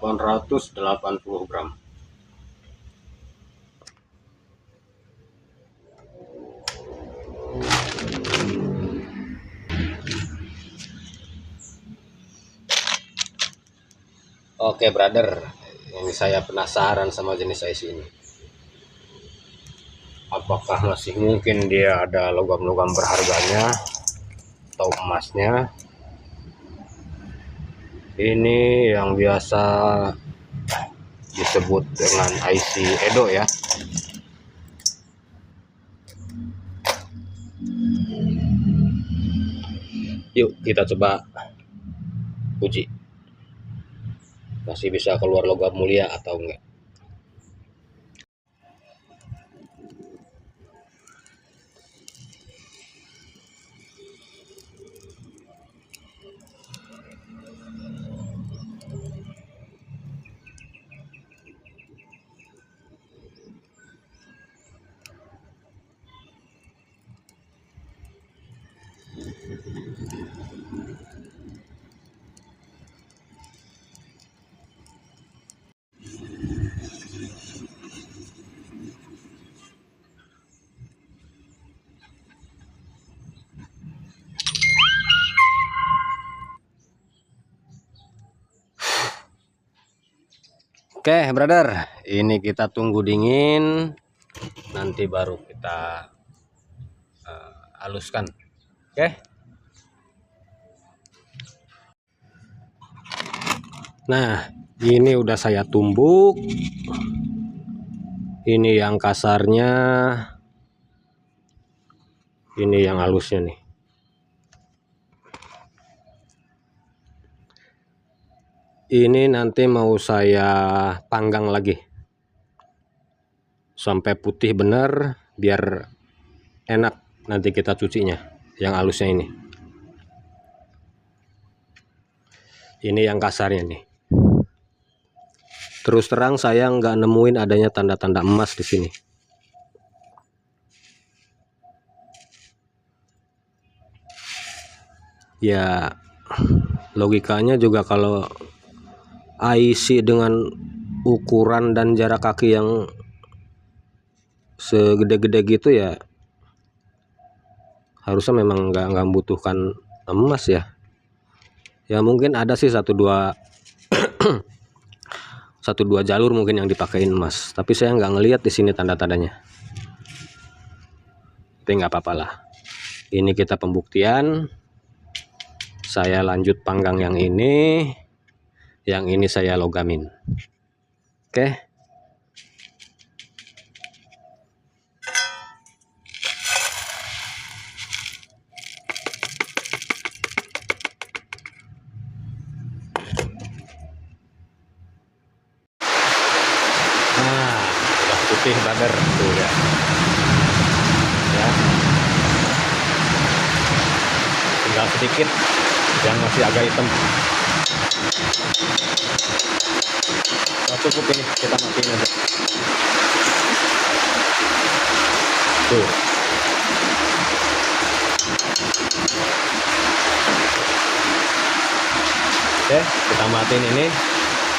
880 gram. Oke brother, ini saya penasaran sama jenis IC ini. Apakah masih mungkin dia ada logam-logam berharganya atau emasnya? Ini yang biasa disebut dengan IC Edo ya. Yuk kita coba uji, masih bisa keluar logam mulia atau enggak. Oke brother, ini kita tunggu dingin, nanti baru kita haluskan. Oke. Nah, ini udah saya tumbuk. Ini yang kasarnya, ini yang halusnya nih. Ini nanti mau saya panggang lagi sampai putih bener, biar enak nanti kita cucinya. Yang halusnya ini. Ini yang kasarnya nih. Terus terang saya nggak nemuin adanya tanda-tanda emas di sini. Ya logikanya juga kalau IC dengan ukuran dan jarak kaki yang segede-gede gitu ya harusnya memang nggak membutuhkan emas ya. Ya mungkin ada sih satu dua jalur mungkin yang dipakein emas, tapi saya nggak ngelihat di sini tanda-tandanya. Tapi nggak apa-apa lah. Ini kita pembuktian. Saya lanjut panggang yang ini saya logamin. Oke. Nah, udah putih brother tuh ya. Ya. Tinggal sedikit yang masih agak hitam. Nah, cukup ini, kita matiin aja. Tuh. Oke, kita matiin ini,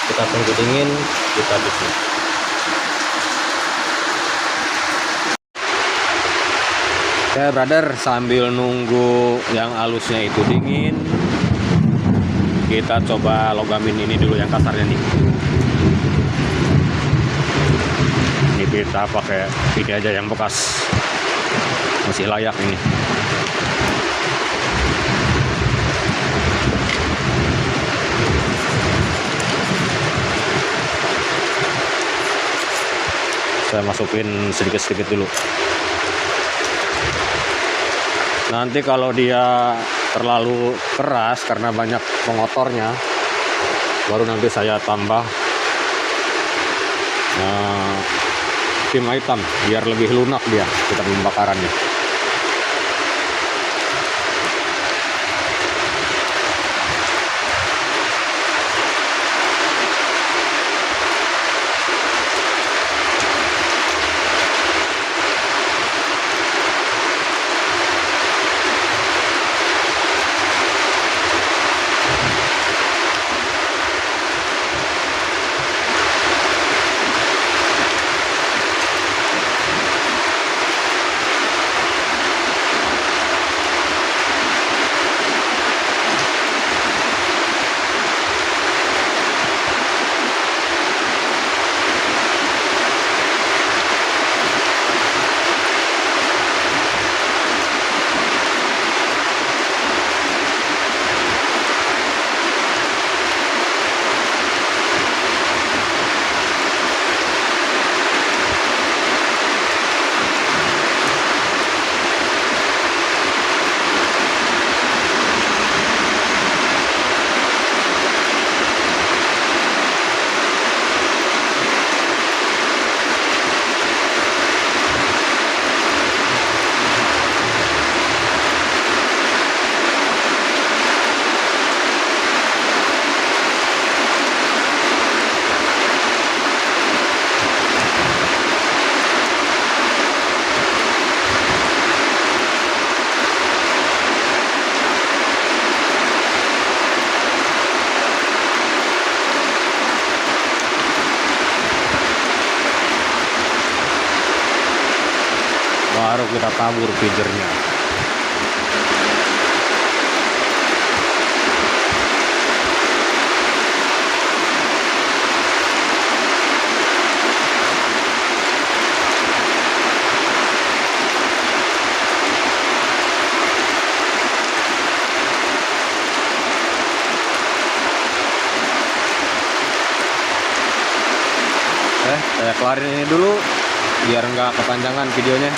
kita tunggu dingin, kita cuci. Oke brother, sambil nunggu yang halusnya itu dingin, kita coba logamin ini dulu yang kasarnya nih. Ini kita pakai ini aja yang bekas, masih layak ini. Saya masukin sedikit-sedikit dulu. Nanti kalau dia terlalu keras karena banyak pengotornya, baru nanti saya tambah tim hitam biar lebih lunak dia kita pembakarannya. baru kita tabur pijernya. Saya kelarin ini dulu biar nggak kepanjangan videonya.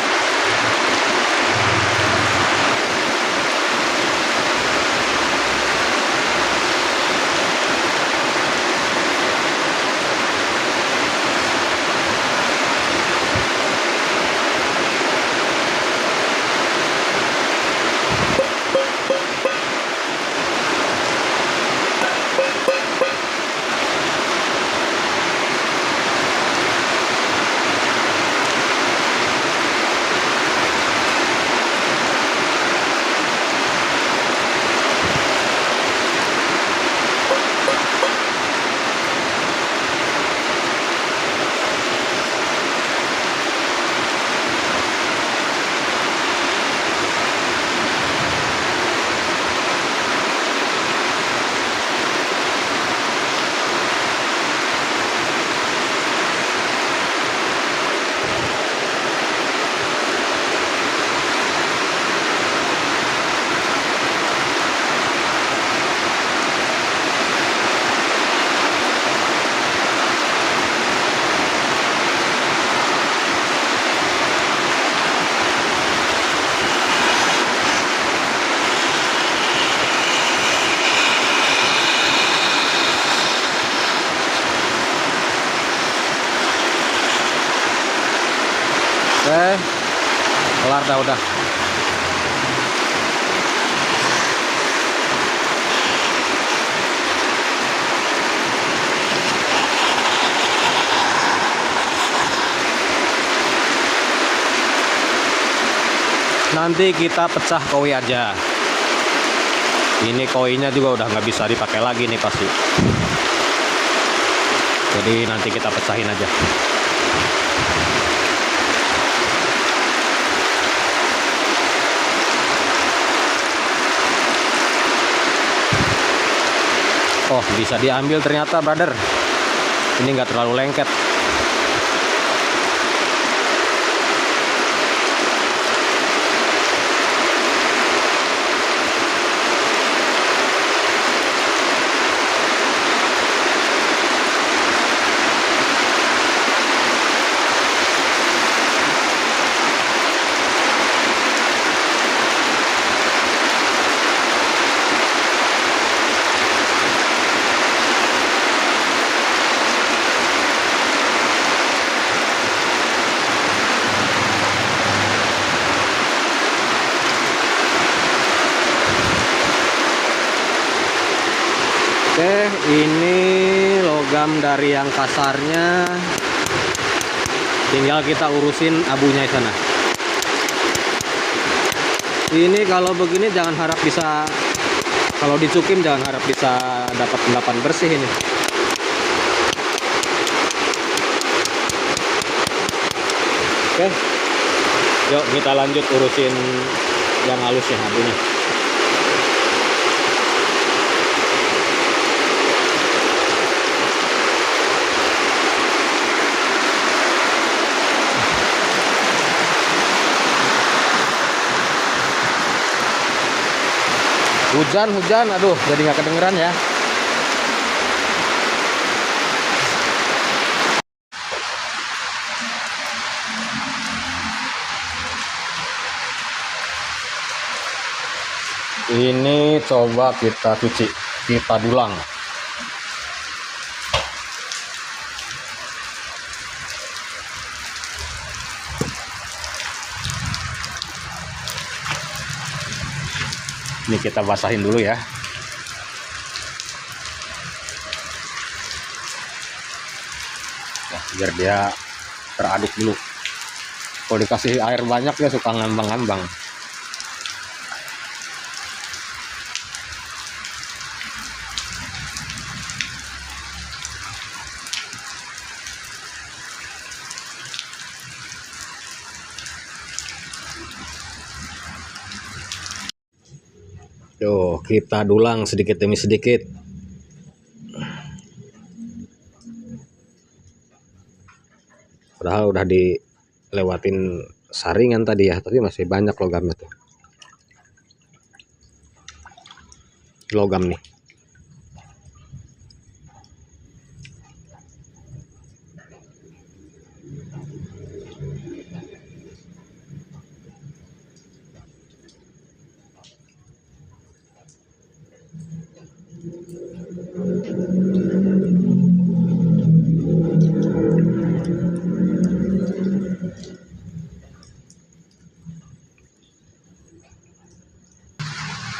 Oke, kelar dah udah. Nanti kita pecah koi aja. Ini koinya juga udah nggak bisa dipakai lagi nih pasti. Jadi nanti kita pecahin aja. Oh, bisa diambil ternyata, brother. Ini nggak terlalu lengket. Oke, ini logam dari yang kasarnya. Tinggal kita urusin abunya di sana. Ini kalau begini jangan harap bisa, kalau dicukim jangan harap bisa dapat endapan bersih ini. Oke, yuk kita lanjut urusin yang halusnya abunya. Hujan, aduh, jadi nggak kedengeran ya. Ini coba kita cuci, kita dulang. Ini kita basahin dulu ya. Nah, biar dia teraduk dulu. Kalau dikasih air banyak dia suka ngambang-ngambang. Tuh, kita dulang sedikit demi sedikit. Padahal udah dilewatin saringan tadi ya, tapi masih banyak logamnya tuh. Logam nih.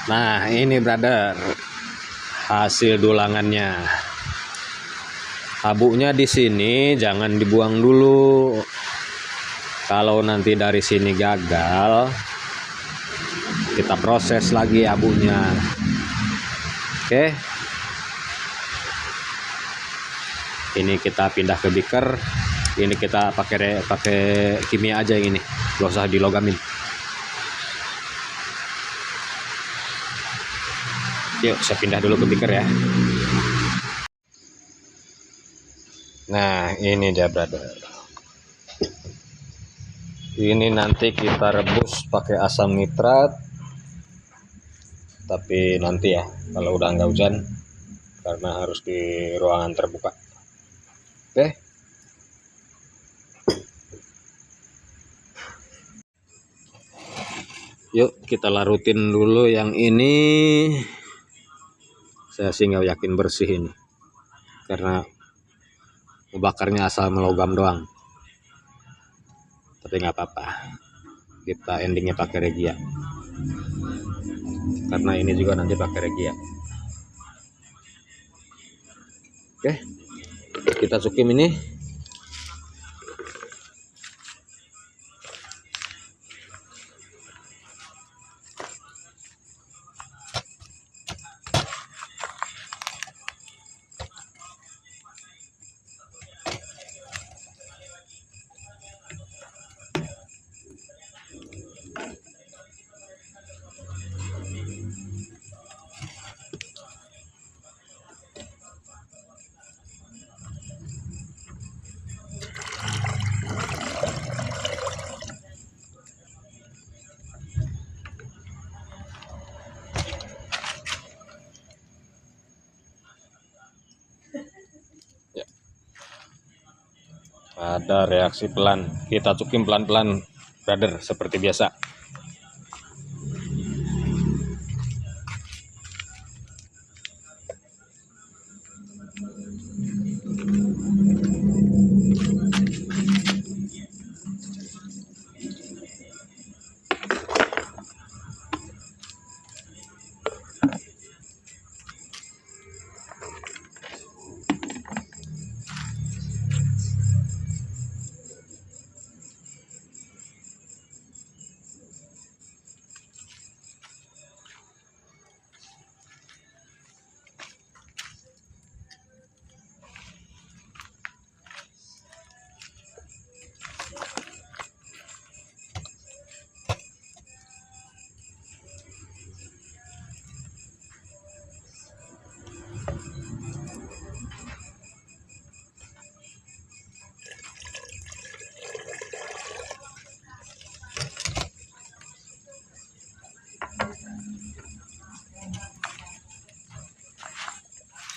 Nah, ini brother, hasil dulangannya. Abunya di sini jangan dibuang dulu. Kalau nanti dari sini gagal, kita proses lagi abunya. Oke. Ini kita pindah ke beaker. Ini kita pakai kimia aja yang ini. Gak usah dilogamin. Yuk, saya pindah dulu ke beaker ya. Nah, ini dia brother. Ini nanti kita rebus pakai asam nitrat. Tapi nanti ya, kalau udah nggak hujan, karena harus di ruangan terbuka. Oke. Yuk, kita larutin dulu yang ini. Saya sih nggak yakin bersih ini, karena bakarnya asal melogam doang. Tapi nggak apa-apa, kita endingnya pakai regia, karena ini juga nanti pakai regia. Oke, kita cukim ini. Ada reaksi pelan, kita cukim pelan-pelan brother, seperti biasa.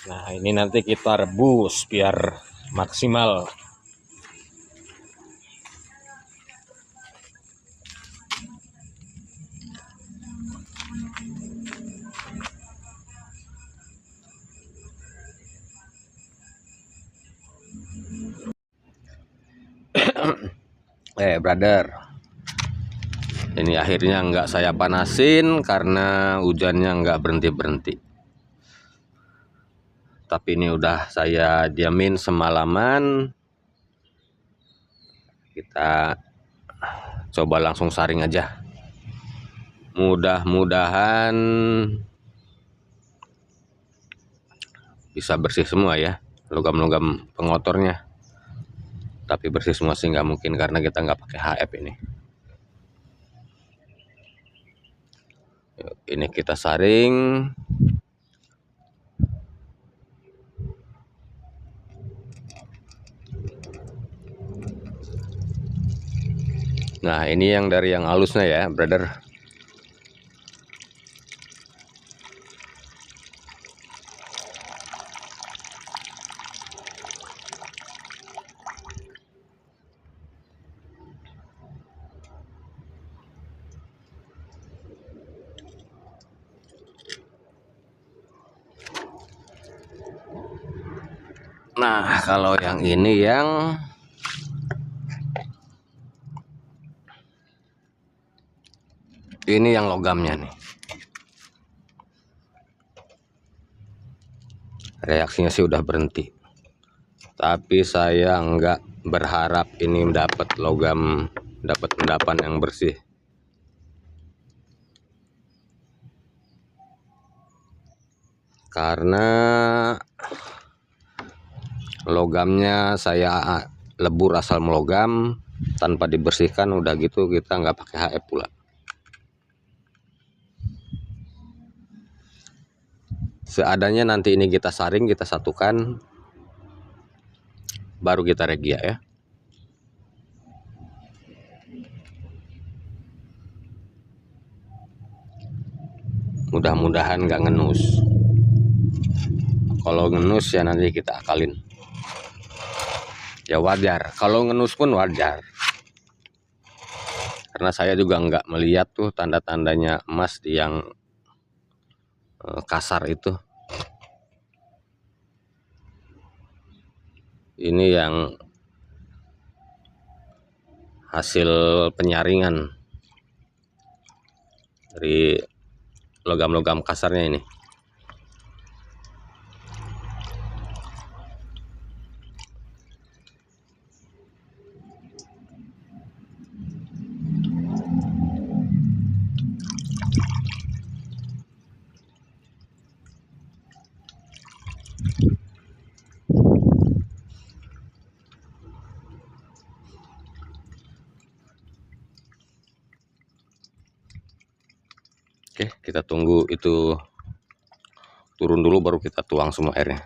Nah, ini nanti kita rebus biar maksimal. Brother, ini akhirnya nggak saya panasin karena hujannya nggak berhenti-berhenti. Tapi ini udah saya diamin semalaman. Kita coba langsung saring aja. Mudah-mudahan bisa bersih semua ya, logam-logam pengotornya. Tapi bersih semua sih nggak mungkin, karena kita nggak pakai HF ini. Ini kita saring. Nah, ini yang dari yang halusnya ya, brother. Nah, kalau yang ini yang logamnya nih. Reaksinya sih udah berhenti. Tapi saya nggak berharap ini dapat logam, dapat endapan yang bersih. Karena logamnya saya lebur asal melogam tanpa dibersihkan, udah gitu kita nggak pakai HF pula. Seadanya nanti ini kita saring, kita satukan, baru kita regia ya. Mudah-mudahan nggak ngenus. Kalau ngenus ya nanti kita akalin. Ya wajar, kalau ngenus pun wajar. Karena saya juga nggak melihat tuh tanda-tandanya emas yang kasar itu. Ini yang hasil penyaringan dari logam-logam kasarnya ini. Oke, kita tunggu itu turun dulu baru kita tuang semua airnya.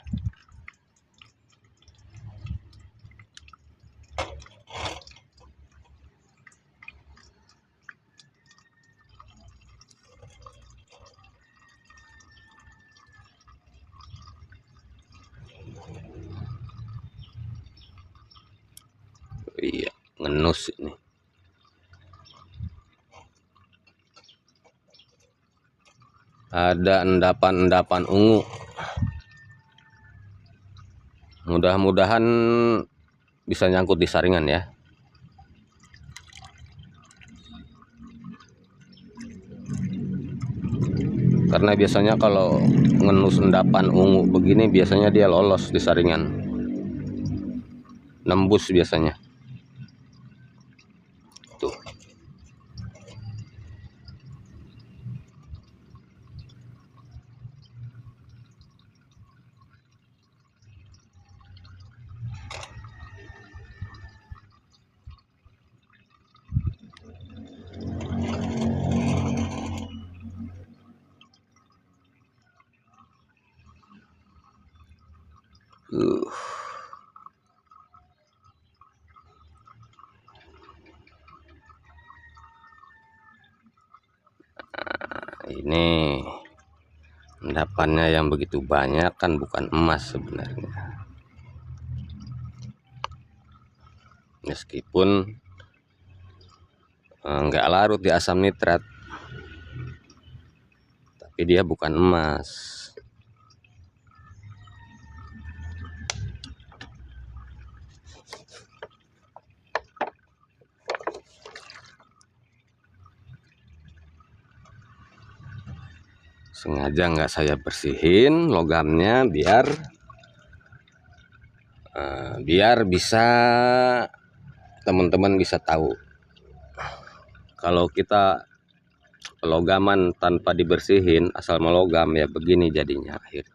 Iya, ngenus ini. Ada endapan-endapan ungu. Mudah-mudahan bisa nyangkut di saringan ya. Karena biasanya kalau ngenus endapan ungu begini biasanya dia lolos di saringan. Nembus biasanya. Tuh. Ini endapannya yang begitu banyak kan bukan emas sebenarnya. Meskipun nggak larut di asam nitrat, tapi dia bukan emas. Sengaja nggak saya bersihin logamnya biar bisa teman-teman bisa tahu kalau kita logaman tanpa dibersihin asal melogam ya begini jadinya akhir.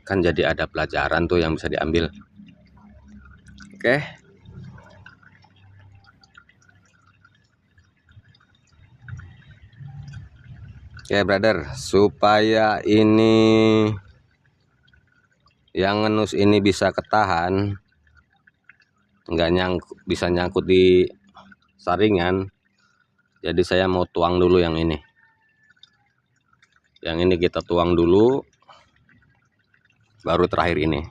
Kan jadi ada pelajaran tuh yang bisa diambil. Oke. Oke brother, supaya ini yang ngenus ini bisa ketahan, nggak bisa nyangkut di saringan, jadi saya mau tuang dulu yang ini. Yang ini kita tuang dulu, baru terakhir ini.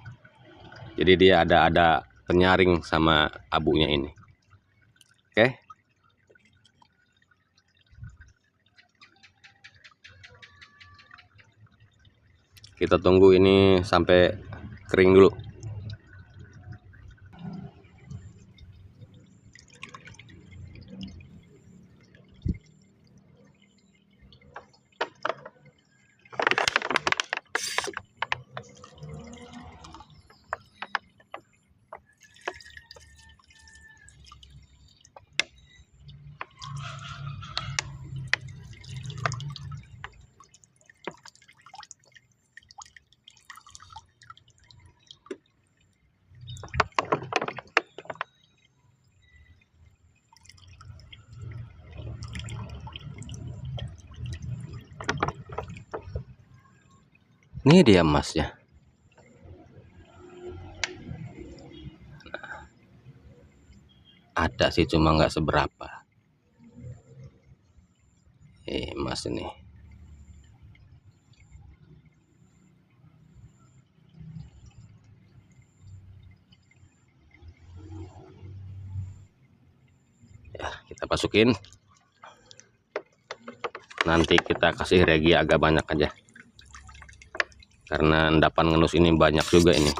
Jadi dia ada penyaring sama abunya ini. Oke. Kita tunggu ini sampai kering dulu. Ini dia emasnya. Ada sih, cuma nggak seberapa. Emas ini. Ya, kita masukin. Nanti kita kasih regi agak banyak aja. Karena endapan ngenus ini banyak juga ini.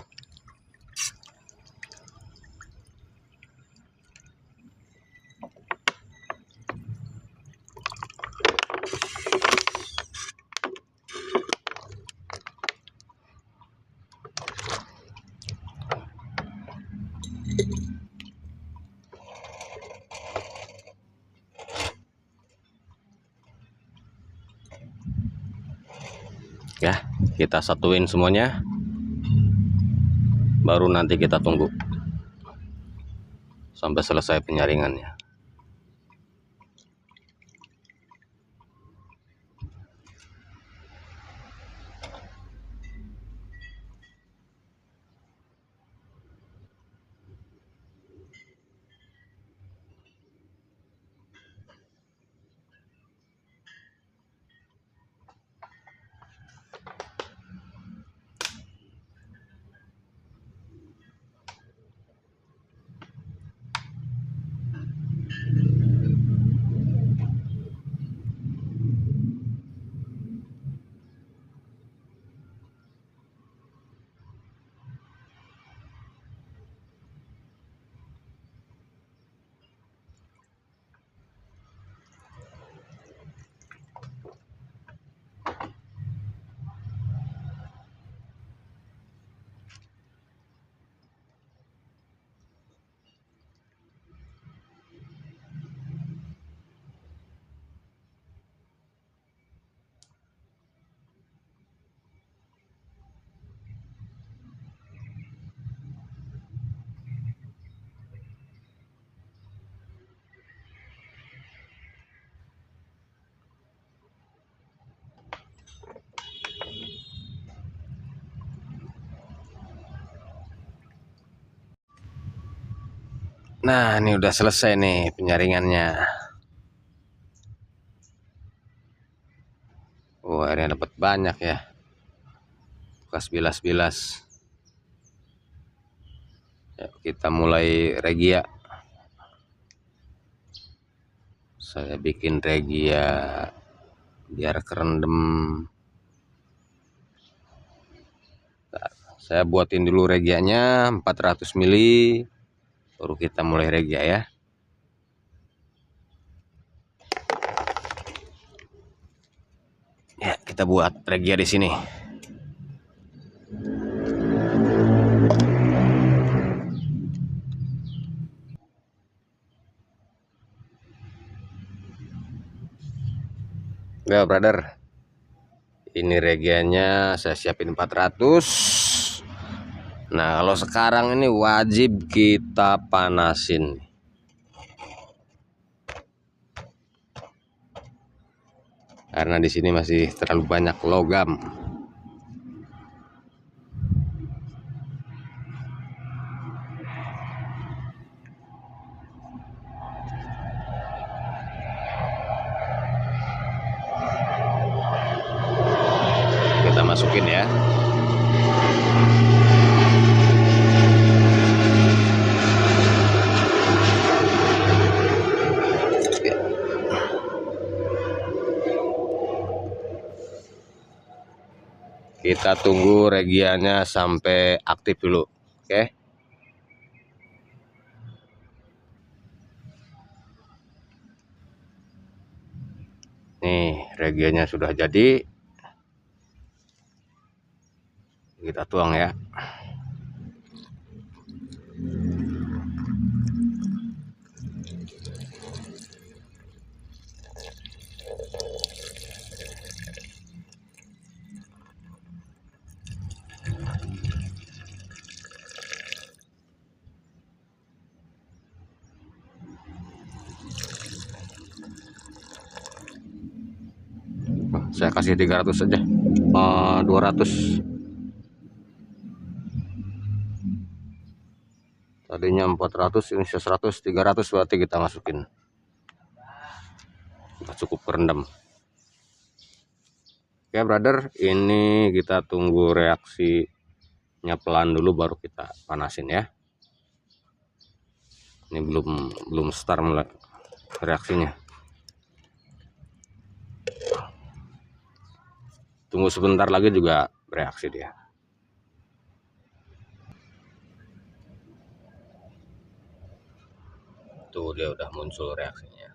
Ya, kita satuin semuanya, baru nanti kita tunggu sampai selesai penyaringannya. Nah, ini udah selesai nih penyaringannya. Wah, airnya dapat banyak ya. Bekas bilas-bilas. Ya, kita mulai regia. Saya bikin regia biar kerendam. Nah, saya buatin dulu regianya 400 mili, baru kita mulai regia ya. Ya, kita buat regia di sini. Ya, brother. Ini regianya saya siapin 400. Nah, kalau sekarang ini wajib kita panasin. karena di sini masih terlalu banyak logam. Kita masukin ya. Kita tunggu regianya sampai aktif dulu. Oke. Nih, regianya sudah jadi. Kita tuang ya. Saya kasih 300 saja. 200. Tadinya 400, ini 100, 300 berarti kita masukin. Sudah cukup berendam. Oke, brother, ini kita tunggu reaksinya pelan dulu baru kita panasin ya. Ini belum start mulai reaksinya. Tunggu sebentar lagi juga bereaksi dia. Tuh dia udah muncul reaksinya.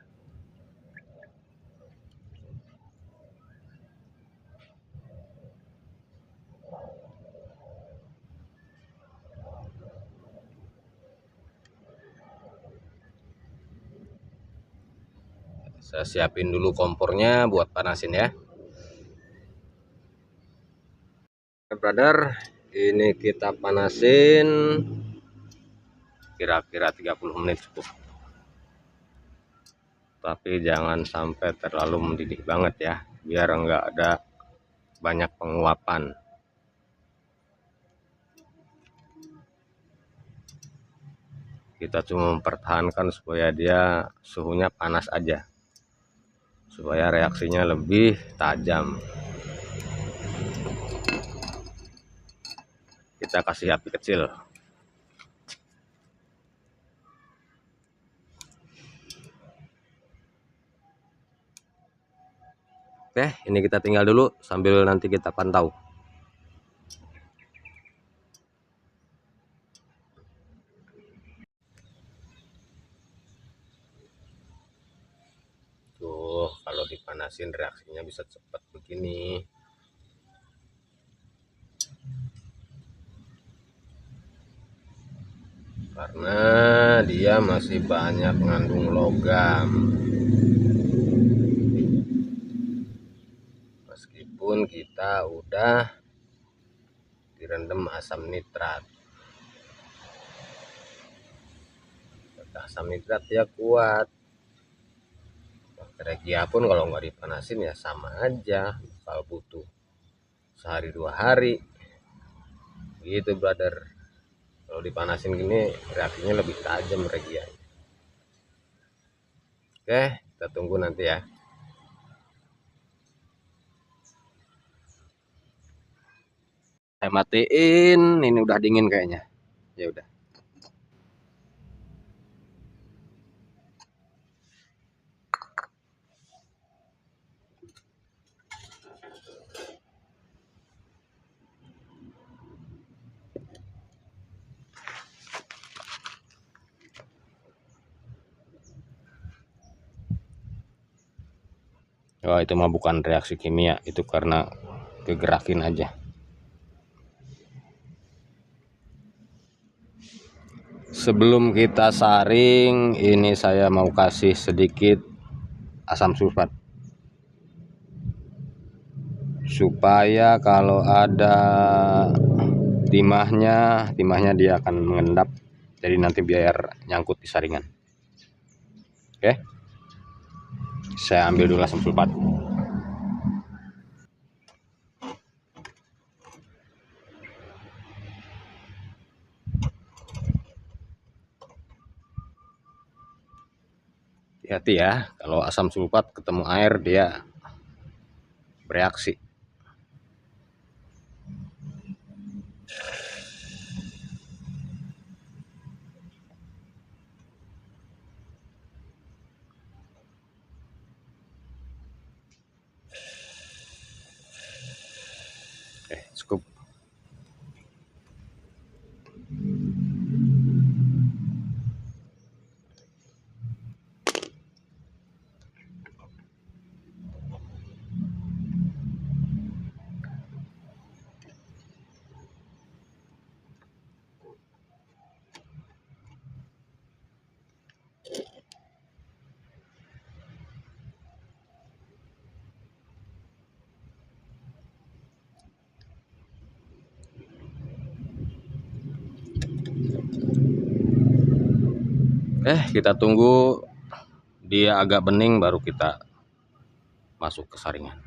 Saya siapin dulu kompornya buat panasin ya. Brother, ini kita panasin kira-kira 30 menit cukup. Tapi jangan sampai terlalu mendidih banget ya, biar enggak ada banyak penguapan. Kita cuma mempertahankan supaya dia suhunya panas aja, supaya reaksinya lebih tajam. Kita kasih api kecil. Oke, ini kita tinggal dulu sambil nanti kita pantau. Tuh, kalau dipanasin reaksinya bisa cepat begini. Karena dia masih banyak mengandung logam. Meskipun kita udah direndam asam nitrat. Asam nitrat ya kuat. Regia pun kalau nggak dipanasin ya sama aja, bakal butuh sehari 2 hari. Gitu brother. Kalau dipanasin gini reaksinya lebih tajam regia. Oke, kita tunggu nanti ya. Saya matiin, ini udah dingin kayaknya. Ya udah. Wah, itu mah bukan reaksi kimia, itu karena kegerakin aja. Sebelum kita saring, ini saya mau kasih sedikit asam sulfat. Supaya kalau ada timahnya dia akan mengendap. Jadi nanti biar nyangkut di saringan. Oke. Saya ambil dulu asam sulfat. hati-hati ya, kalau asam sulfat ketemu air dia bereaksi. Cukup. Kita tunggu dia agak bening baru kita masuk ke saringan.